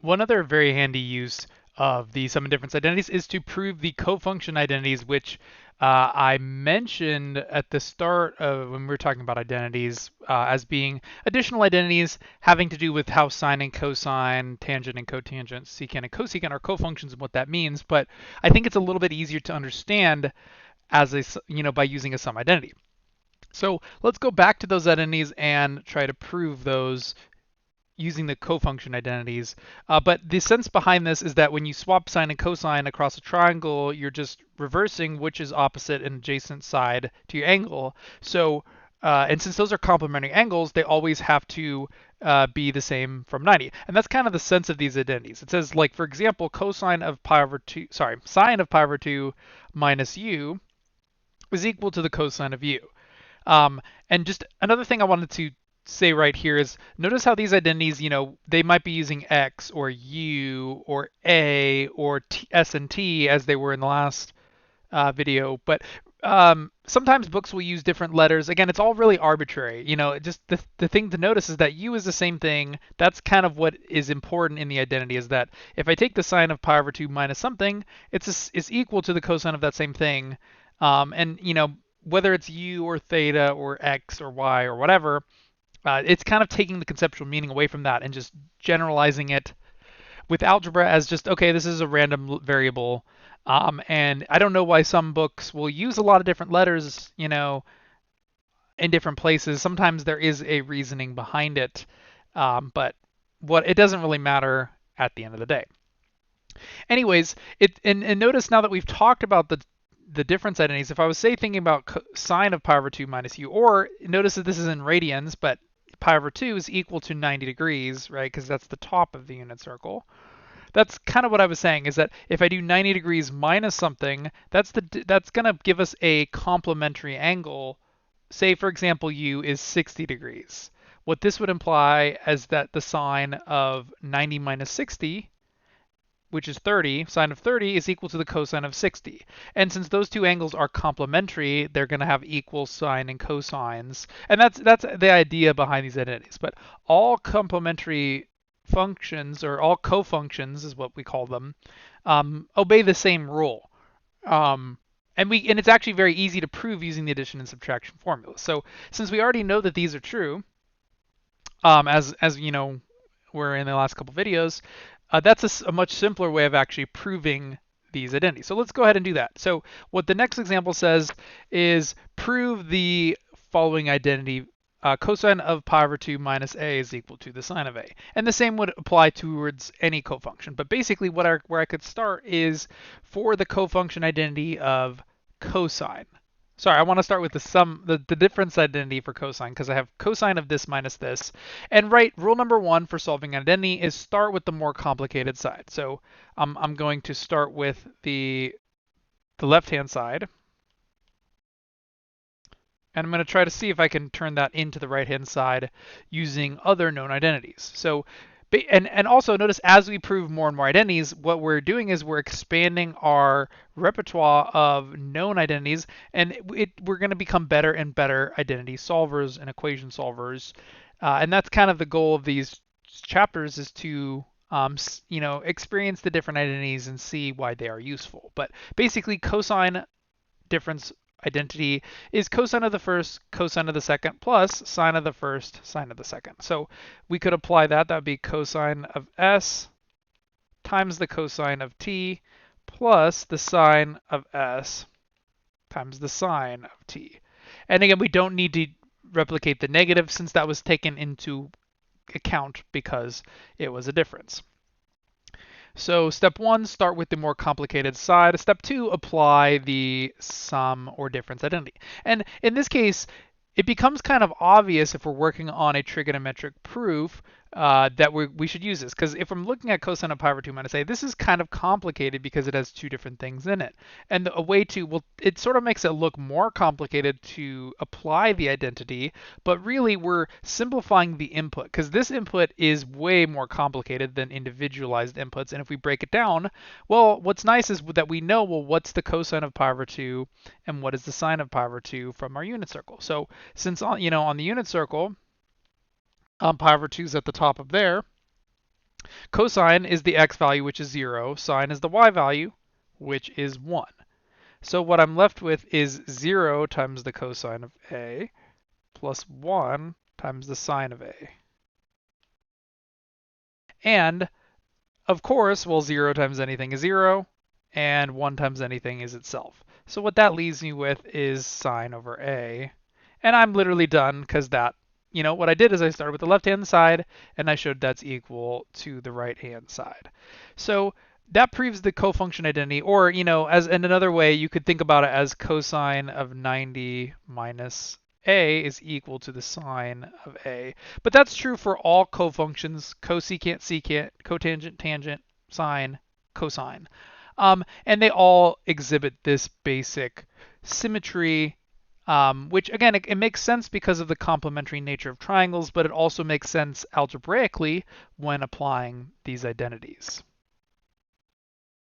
One other very handy use of the sum and difference identities is to prove the cofunction identities, which I mentioned at the start of when we were talking about identities as being additional identities having to do with how sine and cosine, tangent and cotangent, secant and cosecant are cofunctions and what that means. But I think it's a little bit easier to understand as by using a sum identity. So let's go back to those identities and try to prove those using the cofunction identities. But the sense behind this is that when you swap sine and cosine across a triangle, you're just reversing which is opposite and adjacent side to your angle. So, and since those are complementary angles, they always have to be the same from 90. And that's kind of the sense of these identities. It says, like, for example, sine of pi over 2 minus u is equal to the cosine of u. And just another thing I wanted to say right here is notice how these identities, they might be using X or U or A or S and T as they were in the last video, but sometimes books will use different letters. Again, it's all really arbitrary. Just the thing to notice is that U is the same thing. That's kind of what is important in the identity is that if I take the sine of pi over 2 minus something, it's equal to the cosine of that same thing. And whether it's U or theta or X or Y or whatever, it's kind of taking the conceptual meaning away from that and just generalizing it with algebra as just, okay, this is a random variable. And I don't know why some books will use a lot of different letters, in different places. Sometimes there is a reasoning behind it, but it doesn't really matter at the end of the day. Anyways, and notice now that we've talked about the difference identities, if I was thinking about sine of pi over 2 minus u, or notice that this is in radians, but pi over 2 is equal to 90 degrees, right? Because that's the top of the unit circle. That's kind of what I was saying, is that if I do 90 degrees minus something, that's going to give us a complementary angle. Say, for example, u is 60 degrees. What this would imply is that the sine of 90 minus 60, which is 30, sine of 30 is equal to the cosine of 60. And since those two angles are complementary, they're going to have equal sine and cosines. And that's the idea behind these identities. But all complementary functions, or all cofunctions is what we call them, obey the same rule. And it's actually very easy to prove using the addition and subtraction formula. So since we already know that these are true, as we're in the last couple videos, that's a much simpler way of actually proving these identities. So let's go ahead and do that. So what the next example says is prove the following identity. Cosine of pi over 2 minus a is equal to the sine of a. And the same would apply towards any cofunction. But basically where I could start is for the cofunction identity of cosine. Sorry, I want to start with the difference identity for cosine, because I have cosine of this minus this. And rule number 1 for solving an identity is start with the more complicated side. So I'm going to start with the left-hand side. And I'm going to try to see if I can turn that into the right-hand side using other known identities. So, and also notice as we prove more and more identities, what we're doing is we're expanding our repertoire of known identities, and we're going to become better and better identity solvers and equation solvers. And that's kind of the goal of these chapters, is to experience the different identities and see why they are useful. But basically, cosine difference identity is cosine of the first, cosine of the second, plus sine of the first, sine of the second. So we could apply that. That would be cosine of s times the cosine of t plus the sine of s times the sine of t. And again, we don't need to replicate the negative since that was taken into account because it was a difference. So step 1, start with the more complicated side. Step 2, apply the sum or difference identity. And in this case, it becomes kind of obvious if we're working on a trigonometric proof that we should use this. Because if I'm looking at cosine of pi over 2 minus a, this is kind of complicated because it has two different things in it. And a way to, well, it sort of makes it look more complicated to apply the identity, but really we're simplifying the input, because this input is way more complicated than individualized inputs. And if we break it down, well, what's nice is that we know, well, what's the cosine of pi over 2 and what is the sine of pi over 2 from our unit circle. So since on the unit circle, pi over 2 is at the top of there, Cosine is the x value, which is 0. Sine is the y value, which is 1. So what I'm left with is 0 times the cosine of A plus 1 times the sine of A. And, of course, well, 0 times anything is 0, and 1 times anything is itself. So what that leaves me with is sine over A. And I'm literally done because what I did is I started with the left-hand side, and I showed that's equal to the right-hand side. So that proves the cofunction identity, or, as in another way, you could think about it as cosine of 90 minus A is equal to the sine of A. But that's true for all cofunctions: cosecant, secant, cotangent, tangent, sine, cosine. And they all exhibit this basic symmetry, which again, it makes sense because of the complementary nature of triangles, but it also makes sense algebraically when applying these identities.